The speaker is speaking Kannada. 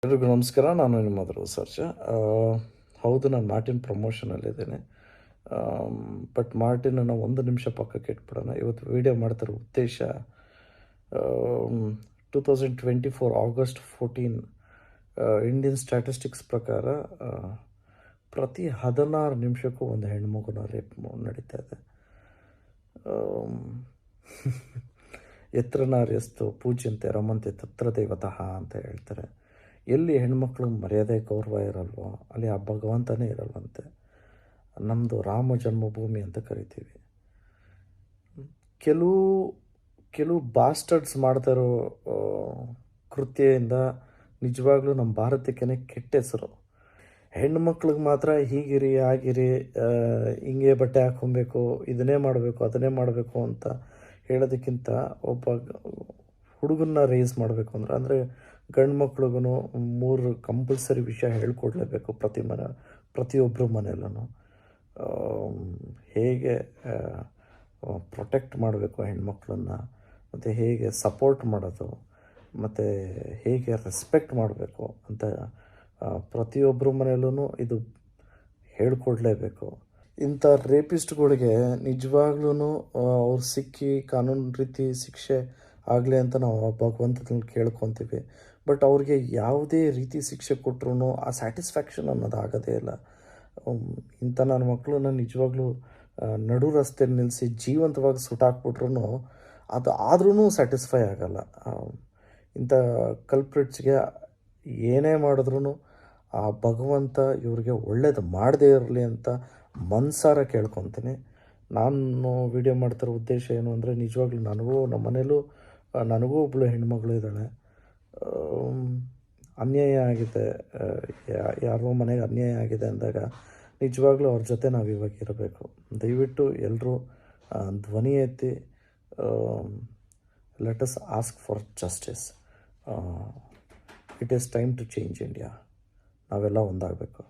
ಎಲ್ರಿಗೂ ನಮಸ್ಕಾರ. ನಾನು ನಿಮ್ಮ ಧ್ರುವ ಸರ್ಜ. ಹೌದು, ನಾನು ಮಾರ್ಟಿನ್ ಪ್ರಮೋಷನಲ್ಲಿದ್ದೇನೆ. ಬಟ್ ಮಾರ್ಟಿನನ್ನು ಒಂದು ನಿಮಿಷ ಪಕ್ಕಕ್ಕೆ ಇಟ್ಬಿಡೋಣ. ಇವತ್ತು ವೀಡಿಯೋ ಮಾಡ್ತಿರೋ ಉದ್ದೇಶ 2024 August 14 ಇಂಡಿಯನ್ ಸ್ಟ್ಯಾಟಿಸ್ಟಿಕ್ಸ್ ಪ್ರಕಾರ ಪ್ರತಿ 16 ನಿಮಿಷಕ್ಕೂ ಒಂದು ಹೆಣ್ಮಗುನ ರೇಪ್ ನಡೀತಾ ಇದೆ. ಎತ್ರ ನಾರ್ಯಸ್ತು ಪೂಜ್ಯಂತೆ ರಮಂತೆ ತತ್ರ ದೇವತಃ ಅಂತ ಹೇಳ್ತಾರೆ. ಎಲ್ಲಿ ಹೆಣ್ಮಕ್ಳು ಮರ್ಯಾದೆ ಗೌರವ ಇರಲ್ವೋ ಅಲ್ಲಿ ಆ ಭಗವಂತನೇ ಇರಲ್ವಂತೆ. ನಮ್ಮದು ರಾಮ ಜನ್ಮಭೂಮಿ ಅಂತ ಕರಿತೀವಿ. ಕೆಲವು ಬಾಸ್ಟರ್ಡ್ಸ್ ಮಾಡ್ತಾರೋ ಕೃತ್ಯದಿಂದ ನಿಜವಾಗ್ಲೂ ನಮ್ಮ ಭಾರತಕ್ಕೇ ಕೆಟ್ಟ ಹೆಸರು. ಹೆಣ್ಮಕ್ಳಿಗೆ ಮಾತ್ರ ಹೀಗಿರಿ ಆಗಿರಿ, ಹಿಂಗೆ ಬಟ್ಟೆ ಹಾಕ್ಕೊಬೇಕು, ಇದನ್ನೇ ಮಾಡಬೇಕು ಅದನ್ನೇ ಮಾಡಬೇಕು ಅಂತ ಹೇಳೋದಕ್ಕಿಂತ ಒಬ್ಬ ಹುಡುಗನ್ನ ರೇಸ್ ಮಾಡಬೇಕು ಅಂದರೆ ಗಂಡು ಮಕ್ಳಿಗೂ 3 ಕಂಪಲ್ಸರಿ ವಿಷಯ ಹೇಳ್ಕೊಡ್ಲೇಬೇಕು. ಪ್ರತಿಯೊಬ್ಬರ ಮನೆಯಲ್ಲೂ ಹೇಗೆ ಪ್ರೊಟೆಕ್ಟ್ ಮಾಡಬೇಕು ಹೆಣ್ಮಕ್ಳನ್ನ, ಮತ್ತು ಹೇಗೆ ಸಪೋರ್ಟ್ ಮಾಡೋದು, ಮತ್ತು ಹೇಗೆ ರೆಸ್ಪೆಕ್ಟ್ ಮಾಡಬೇಕು ಅಂತ ಪ್ರತಿಯೊಬ್ಬರ ಮನೆಯಲ್ಲೂ ಇದು ಹೇಳ್ಕೊಡ್ಲೇಬೇಕು. ಇಂಥ ರೇಪಿಸ್ಟ್ಗಳಿಗೆ ನಿಜವಾಗ್ಲೂ ಅವ್ರು ಸಿಕ್ಕಿ ಕಾನೂನು ರೀತಿ ಶಿಕ್ಷೆ ಆಗಲಿ ಅಂತ ನಾವು ಭಗವಂತನಲ್ಲಿ ಕೇಳ್ಕೊತೀವಿ. ಬಟ್ ಅವ್ರಿಗೆ ಯಾವುದೇ ರೀತಿ ಶಿಕ್ಷೆ ಕೊಟ್ಟರು ಆ ಸ್ಯಾಟಿಸ್ಫ್ಯಾಕ್ಷನ್ ಅನ್ನೋದು ಆಗೋದೇ ಇಲ್ಲ. ಇಂಥ ನನ್ನ ಮಕ್ಕಳನ್ನ ನಿಜವಾಗ್ಲೂ ನಡು ರಸ್ತೆಯಲ್ಲಿ ನಿಲ್ಲಿಸಿ ಜೀವಂತವಾಗಿ ಸುಟ್ಟಾಕ್ಬಿಟ್ರು ಅದು ಆದ್ರೂ ಸ್ಯಾಟಿಸ್ಫೈ ಆಗೋಲ್ಲ. ಇಂಥ ಕಲ್ಪ್ರಿಟ್ಸ್ಗೆ ಏನೇ ಮಾಡಿದ್ರೂ ಆ ಭಗವಂತ ಇವ್ರಿಗೆ ಒಳ್ಳೇದು ಮಾಡದೇ ಇರಲಿ ಅಂತ ಮನಸಾರ ಕೇಳ್ಕೊತೀನಿ. ನಾನು ವಿಡಿಯೋ ಮಾಡ್ತಿರೋ ಉದ್ದೇಶ ಏನು ಅಂದರೆ, ನಿಜವಾಗ್ಲೂ ನಮ್ಮ ಮನೇಲೂ ನನಗೂ ಒಬ್ಬಳು ಹೆಣ್ಮಗಳು ಇದ್ದಾಳೆ. ಅನ್ಯಾಯ ಆಗಿದೆ, ಯಾರೋ ಮನೆಗೆ ಅನ್ಯಾಯ ಆಗಿದೆ ಅಂದಾಗ ನಿಜವಾಗ್ಲೂ ಅವ್ರ ಜೊತೆ ನಾವು ಇವಾಗ ಇರಬೇಕು. ದಯವಿಟ್ಟು ಎಲ್ಲರೂ ಧ್ವನಿ ಎತ್ತಿ let us ask for justice. It is time to change India. ನಾವೆಲ್ಲ ಒಂದಾಗಬೇಕು.